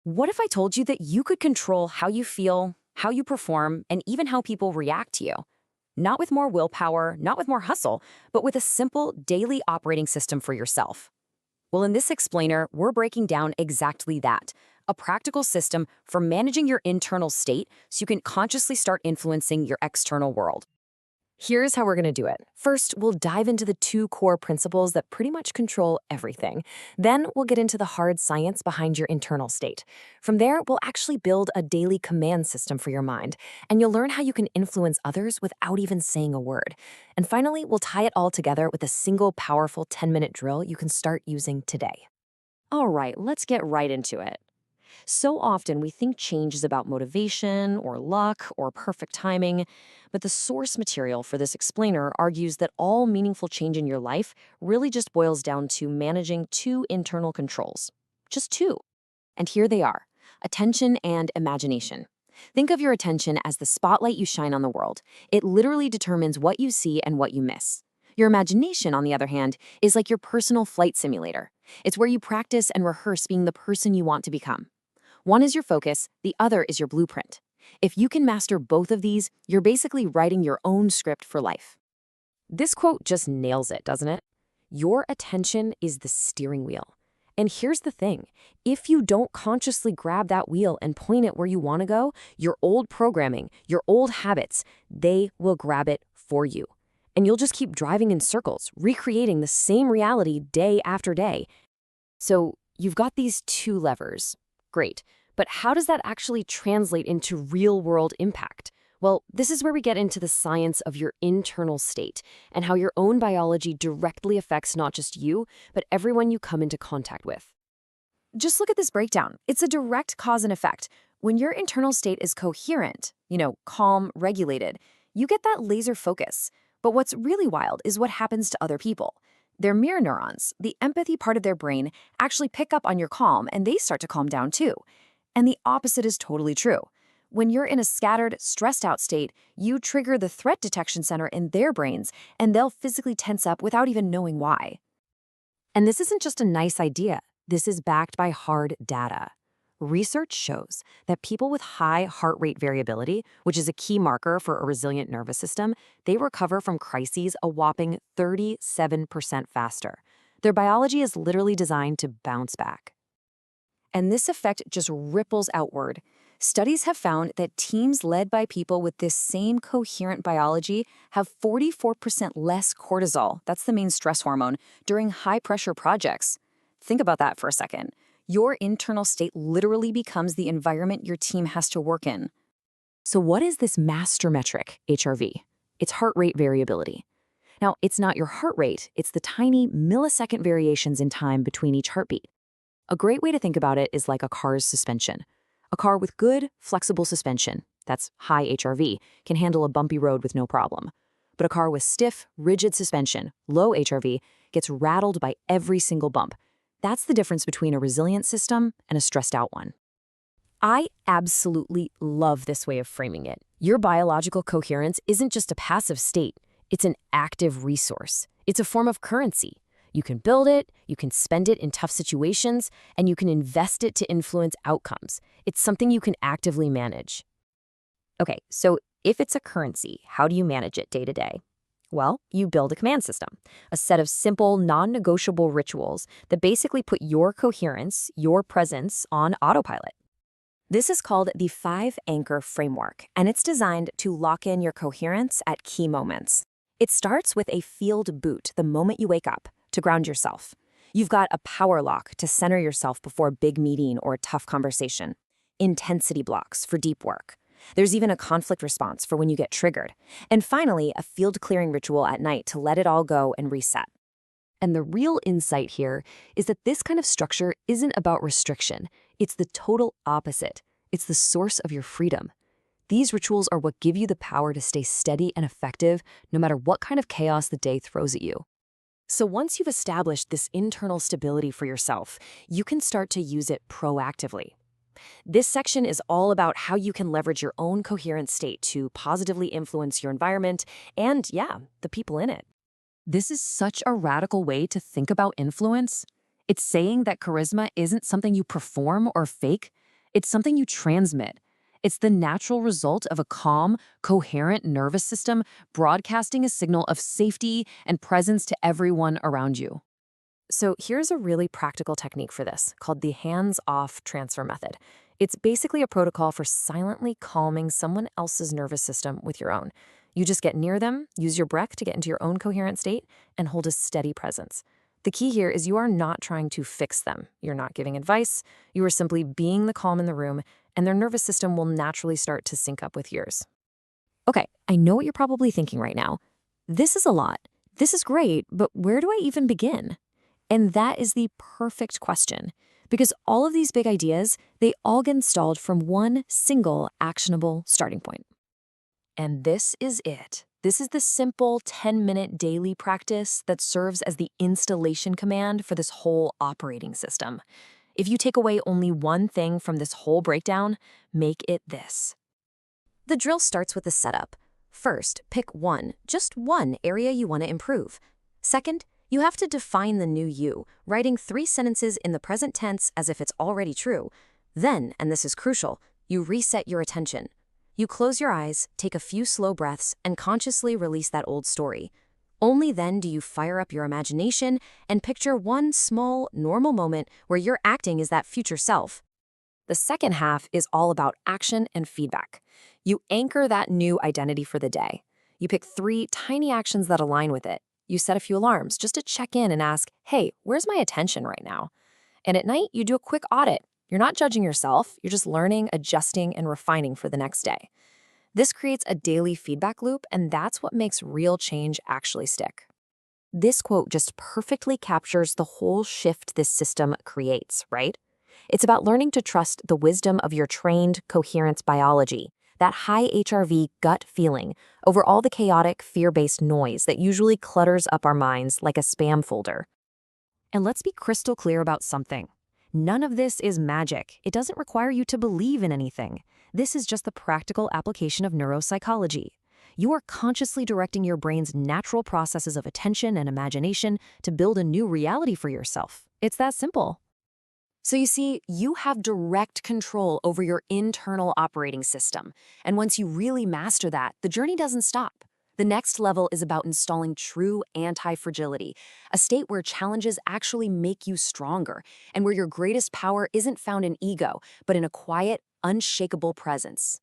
What if I told you that you could control how you feel, how you perform, and even how people react to you? Not with more willpower, not with more hustle, but with a simple daily operating system for yourself. Well, in this explainer, we're breaking down exactly that, a practical system for managing your internal state so you can consciously start influencing your external world. Here's how we're going to do it. First, we'll dive into the two core principles that pretty much control everything. Then we'll get into the hard science behind your internal state. From there, we'll actually build a daily command system for your mind, and you'll learn how you can influence others without even saying a word. And finally, we'll tie it all together with a single powerful 10-minute drill you can start using today. All right, let's get right into it. So often we think change is about motivation or luck or perfect timing, but the source material for this explainer argues that all meaningful change in your life really just boils down to managing two internal controls. Just two. And here they are: attention and imagination. Think of your attention as the spotlight you shine on the world. It literally determines what you see and what you miss. Your imagination, on the other hand, is like your personal flight simulator. It's where you practice and rehearse being the person you want to become. One is your focus, the other is your blueprint. If you can master both of these, you're basically writing your own script for life. This quote just nails it, doesn't it? Your attention is the steering wheel. And here's the thing: if you don't consciously grab that wheel and point it where you want to go, your old programming, your old habits, they will grab it for you. And you'll just keep driving in circles, recreating the same reality day after day. So you've got these two levers. Great. But how does that actually translate into real-world impact? Well, this is where we get into the science of your internal state and how your own biology directly affects not just you, but everyone you come into contact with. Just look at this breakdown. It's a direct cause and effect. When your internal state is coherent, calm, regulated, you get that laser focus. But what's really wild is what happens to other people. Their mirror neurons, the empathy part of their brain, actually pick up on your calm and they start to calm down too. And the opposite is totally true. When you're in a scattered, stressed out state, you trigger the threat detection center in their brains and they'll physically tense up without even knowing why. And this isn't just a nice idea. This is backed by hard data. Research shows that people with high heart rate variability, which is a key marker for a resilient nervous system, they recover from crises a whopping 37% faster. Their biology is literally designed to bounce back. And this effect just ripples outward. Studies have found that teams led by people with this same coherent biology have 44% less cortisol, that's the main stress hormone, during high-pressure projects. Think about that for a second. Your internal state literally becomes the environment your team has to work in. So what is this master metric, HRV? It's heart rate variability. Now, it's not your heart rate, it's the tiny millisecond variations in time between each heartbeat. A great way to think about it is like a car's suspension. A car with good, flexible suspension, that's high HRV, can handle a bumpy road with no problem. But a car with stiff, rigid suspension, low HRV, gets rattled by every single bump. That's the difference between a resilient system and a stressed out one. I absolutely love this way of framing it. Your biological coherence isn't just a passive state, it's an active resource. It's a form of currency. You can build it, you can spend it in tough situations, and you can invest it to influence outcomes. It's something you can actively manage. Okay, so if it's a currency, how do you manage it day to day? Well, you build a command system, a set of simple, non-negotiable rituals that basically put your coherence, your presence, on autopilot. This is called the 5-Anchor Framework, and it's designed to lock in your coherence at key moments. It starts with a field boot the moment you wake up, to ground yourself. You've got a power lock to center yourself before a big meeting or a tough conversation. Intensity blocks for deep work. There's even a conflict response for when you get triggered. And finally, a field clearing ritual at night to let it all go and reset. And the real insight here is that this kind of structure isn't about restriction. It's the total opposite. It's the source of your freedom. These rituals are what give you the power to stay steady and effective no matter what kind of chaos the day throws at you. So once you've established this internal stability for yourself, you can start to use it proactively. This section is all about how you can leverage your own coherent state to positively influence your environment and, the people in it. This is such a radical way to think about influence. It's saying that charisma isn't something you perform or fake, It's something you transmit. It's the natural result of a calm, coherent nervous system broadcasting a signal of safety and presence to everyone around you. So here's a really practical technique for this called the hands-off transfer method. It's basically a protocol for silently calming someone else's nervous system with your own. You just get near them, use your breath to get into your own coherent state, and hold a steady presence. The key here is you are not trying to fix them. You're not giving advice. You are simply being the calm in the room, and their nervous system will naturally start to sync up with yours. Okay, I know what you're probably thinking right now. This is a lot. This is great, but where do I even begin? And that is the perfect question. Because all of these big ideas, they all get installed from one single actionable starting point. And this is it. This is the simple 10-minute daily practice that serves as the installation command for this whole operating system. If you take away only one thing from this whole breakdown, make it this. The drill starts with the setup. First, pick just one area you want to improve. Second, you have to define the new you, writing 3 sentences in the present tense as if it's already true. Then, and this is crucial, you reset your attention. You close your eyes, take a few slow breaths, and consciously release that old story. Only then do you fire up your imagination and picture one small, normal moment where you're acting as that future self. The second half is all about action and feedback. You anchor that new identity for the day. You pick 3 tiny actions that align with it. You set a few alarms just to check in and ask, hey, where's my attention right now? And at night, you do a quick audit. You're not judging yourself. You're just learning, adjusting, and refining for the next day. This creates a daily feedback loop, and that's what makes real change actually stick. This quote just perfectly captures the whole shift this system creates, right? It's about learning to trust the wisdom of your trained coherence biology, that high HRV gut feeling, over all the chaotic, fear-based noise that usually clutters up our minds like a spam folder. And let's be crystal clear about something. None of this is magic. It doesn't require you to believe in anything. This is just the practical application of neuropsychology. You are consciously directing your brain's natural processes of attention and imagination to build a new reality for yourself. It's that simple. So you see, you have direct control over your internal operating system. And once you really master that, the journey doesn't stop. The next level is about installing true anti-fragility, a state where challenges actually make you stronger, and where your greatest power isn't found in ego, but in a quiet, unshakable presence.